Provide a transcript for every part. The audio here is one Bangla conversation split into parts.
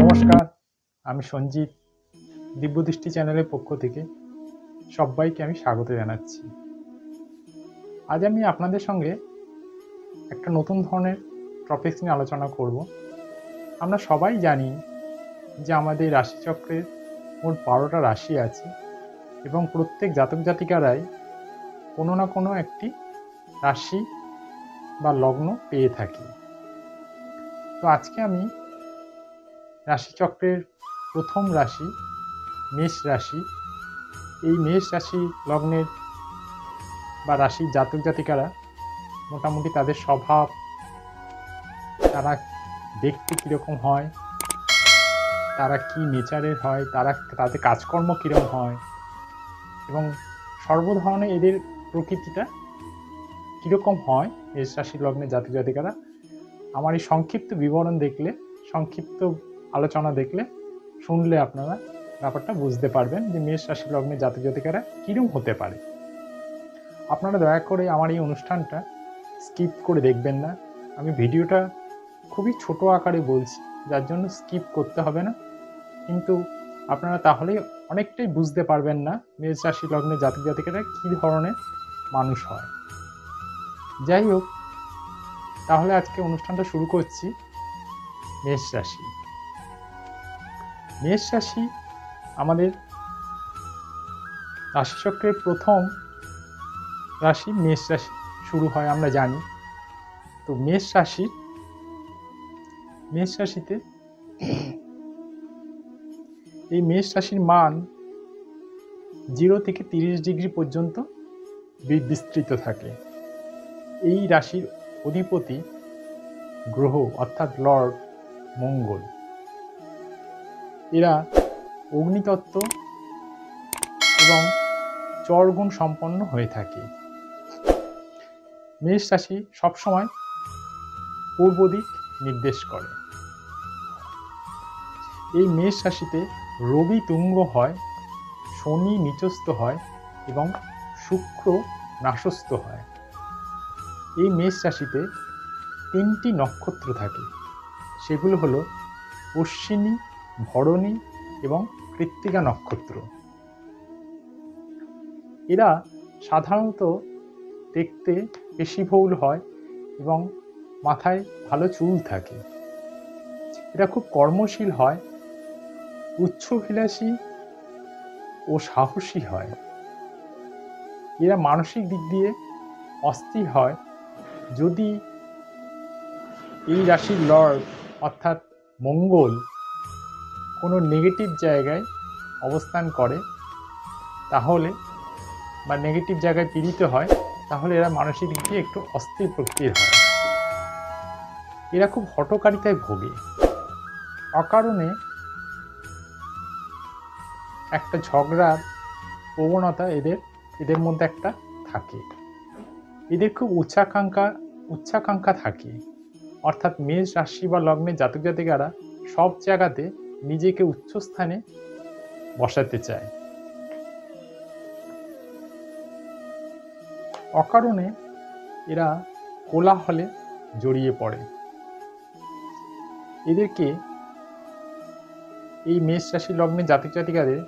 নমস্কার, আমি সঞ্জিত। দিব্যদৃষ্টি চ্যানেলের পক্ষ থেকে সবাইকে আমি স্বাগত জানাচ্ছি। আজ আমি আপনাদের সঙ্গে একটা নতুন ধরনের টপিকস নিয়ে আলোচনা করব। আমরা সবাই জানি যে আমাদের রাশিচক্রের মোট 12টা রাশি আছে এবং প্রত্যেক জাতক জাতিকারাই কোনো না কোনো একটি রাশি বা লগ্ন পেয়ে থাকি। তো আজকে আমি রাশিচক্রের প্রথম রাশি মেষ রাশি, এই মেষ রাশি লগ্নের বা রাশির জাতক জাতিকারা মোটামুটি তাদের স্বভাব, তারা দেখতে কীরকম হয়, তারা কি নেচারের হয়, তাদের কাজকর্ম কীরকম হয় এবং সর্বধরনে এদের প্রকৃতিটা কীরকম হয় মেষ রাশি লগ্নের জাতক জাতিকারা, আমার এই সংক্ষিপ্ত বিবরণ দেখলে, সংক্ষিপ্ত আলোচনা দেখলে, শুনলে আপনারা ব্যাপারটা বুঝতে পারবেন যে মেষ রাশি লগ্নের জাতক জাতিকারা কীরকম হতে পারে। আপনারা দয়া করে আমার এই অনুষ্ঠানটা স্কিপ করে দেখবেন না। আমি ভিডিওটা খুবই ছোট আকারে বলছি, যার জন্য স্কিপ করতে হবে না, কিন্তু আপনারা তাহলে অনেকটাই বুঝতে পারবেন না মেষ রাশি লগ্নের জাতক জাতিকারা কী ধরনের মানুষ হয়। যাই হোক, তাহলে আজকে অনুষ্ঠানটা শুরু করছি। মেষ রাশি, মেষ রাশি আমাদের রাশিচক্রের প্রথম রাশি মেষ রাশি শুরু হয় আমরা জানি। তো মেষ রাশিতে এই মেষ রাশির মান 0 থেকে 30 ডিগ্রি পর্যন্ত বিস্তৃত থাকে। এই রাশির অধিপতি গ্রহ অর্থাৎ লর্ড মঙ্গল। এরা অগ্নিতত্ত্ব এবং চরগুণ সম্পন্ন হয়ে থাকে। মেষ রাশি সবসময় পূর্ব দিক নির্দেশ করে। এই মেষ রাশিতে রবি তুঙ্গ হয়, শনি নিচস্থ হয় এবং শুক্র নাশস্থ হয়। এই মেষ রাশিতে 3টি নক্ষত্র থাকে, সেগুলো হলো অশ্বিনী, ভরণী এবং কৃত্তিকা নক্ষত্র। এরা সাধারণত দেখতে পেশিবহুল হয় এবং মাথায় ভালো চুল থাকে। এরা খুব কর্মশীল হয়, উচ্চাভিলাষী ও সাহসী হয়। এরা মানসিক দিক দিয়ে অস্থির হয় যদি এই রাশির লর্ড অর্থাৎ মঙ্গল কোনো নেগেটিভ জায়গায় অবস্থান করে, তাহলে বা নেগেটিভ জায়গায় পীড়িত হয়, তাহলে এরা মানসিক দিক দিয়ে একটু অস্থির প্রকৃতির হয়। এরা খুব হঠকারিতায় ভোগে। অকারণে একটা ঝগড়ার প্রবণতা এদের মধ্যে একটা থাকে। এদের খুব উচ্চাকাঙ্ক্ষা থাকে, অর্থাৎ মেষ রাশি বা লগ্নের জাতক জাতিকারা সব জায়গাতে নিজেকে উচ্চস্থানে বসাতে চায়। অকারণে এরা কোলাহলে জড়িয়ে পড়ে। এদেরকে, এই মেষ রাশি লগ্নের জাতক জাতিকাদের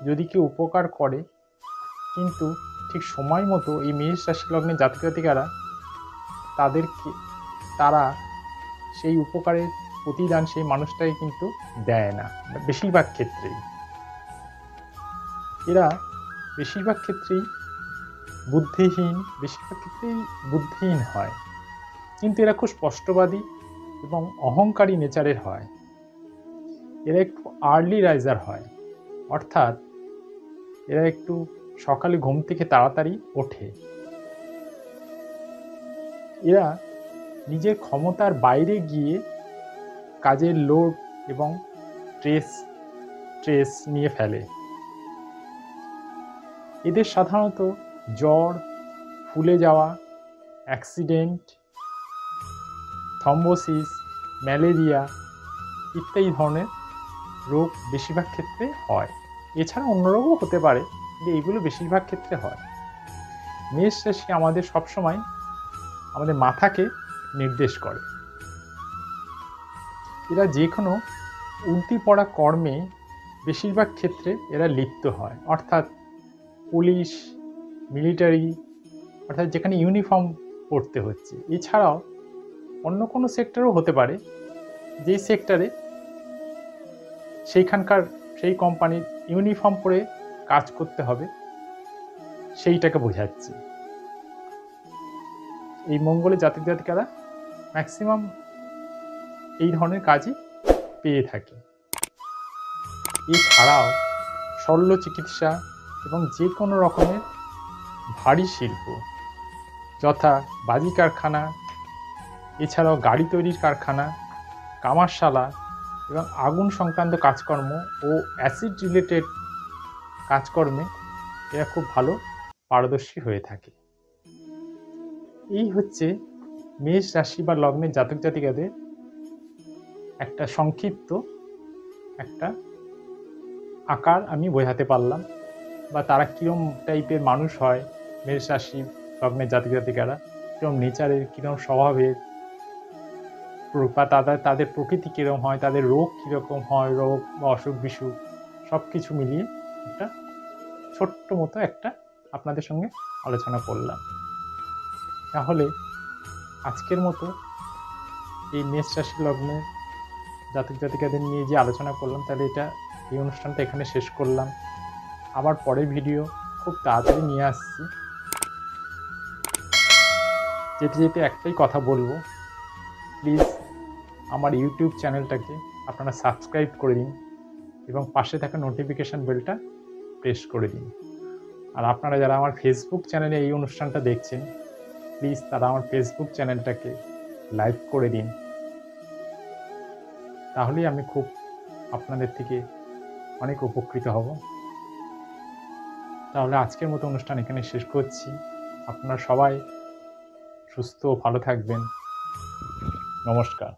যদি কেউ উপকার করে, কিন্তু ঠিক সময় মতো এই মেষ রাশি লগ্নের জাতক জাতিকারা তারা সেই উপকারের প্রতিদান সেই মানুষটাই কিন্তু দেয় না, বেশিরভাগ ক্ষেত্রেই। এরা বেশিরভাগ ক্ষেত্রেই বুদ্ধিহীন হয়, কিন্তু এরা খুব স্পষ্টবাদী এবং অহংকারী নেচারের হয়। এরা একটু আর্লি রাইজার হয়, অর্থাৎ এরা একটু সকালে ঘুম থেকে তাড়াতাড়ি ওঠে। এরা নিজের ক্ষমতার বাইরে গিয়ে কাজের লোড এবং স্ট্রেস নিয়ে ফেলে। এদের সাধারণত জ্বর, ফুলে যাওয়া, অ্যাক্সিডেন্ট, থ্রম্বোসিস, ম্যালেরিয়া ইত্যাদি ধরনের রোগ বেশিরভাগ ক্ষেত্রে হয়। এছাড়া অন্য রোগও হতে পারে, কিন্তু এগুলো বেশিরভাগ ক্ষেত্রে হয়। মেষ রাশি আমাদের সবসময় আমাদের মাথাকে নির্দেশ করে। এরা যে কোনো উল্টি পড়া কর্মে বেশিরভাগ ক্ষেত্রে এরা লিপ্ত হয়, অর্থাৎ পুলিশ, মিলিটারি, অর্থাৎ যেখানে ইউনিফর্ম পরতে হচ্ছে। এছাড়াও অন্য কোনো সেক্টরও হতে পারে, যেই সেক্টরে সেইখানকার সেই কোম্পানির ইউনিফর্ম পরে কাজ করতে হবে, সেইটাকে বোঝাচ্ছে। এই মঙ্গলে জাতক জাতিকারা ম্যাক্সিমাম এই ধরনের কাজই পেয়ে থাকে। এছাড়াও শল্য চিকিৎসা এবং যে কোনো রকমের ভারী শিল্প, যথা বাজি কারখানা, এছাড়াও গাড়ি তৈরির কারখানা, কামারশালা এবং আগুন সংক্রান্ত কাজকর্ম ও অ্যাসিড রিলেটেড কাজকর্মে এরা খুব ভালো পারদর্শী হয়ে থাকে। এই হচ্ছে মেষ রাশি বা লগ্নের জাতক জাতিকাদের একটা সংক্ষিপ্ত একটা আকার আমি বোঝাতে পারলাম, বা তারা কীরকম টাইপের মানুষ হয়, মেষ রাশি লগ্নের জাতক জাতিকারা কীরকম নেচারের, কীরকম স্বভাবের, বা তাদের প্রকৃতি কীরকম হয়, তাদের রোগ কীরকম হয়, রোগ বা অসুখ বিসুখ সব কিছু মিলিয়ে একটা ছোট্ট মতো একটা আপনাদের সঙ্গে আলোচনা করলাম। তাহলে আজকের মতো এই মেষ রাশি লগ্নের জাতক জাতিকাদের নিয়ে যে আলোচনা করলাম, তাহলে এই অনুষ্ঠানটা এখানে শেষ করলাম। আবার পরের ভিডিও খুব তাড়াতাড়ি নিয়ে আসছি। যেতে যেতে একটাই কথা বলবো, প্লিজ আমার ইউটিউব চ্যানেলটাকে আপনারা সাবস্ক্রাইব করে দিন এবং পাশে থাকা নোটিফিকেশান বেলটা প্রেস করে দিন। আর আপনারা যারা আমার ফেসবুক চ্যানেলে এই অনুষ্ঠানটা দেখছেন, প্লিজ তারা আমার ফেসবুক চ্যানেলটাকে লাইক করে দিন। তাহলেই আমি খুব আপনাদের থেকে অনেক উপকৃত হব। তাহলে আজকের মতো অনুষ্ঠান এখানে শেষ করছি। আপনারা সবাই সুস্থ ও ভালো থাকবেন। নমস্কার।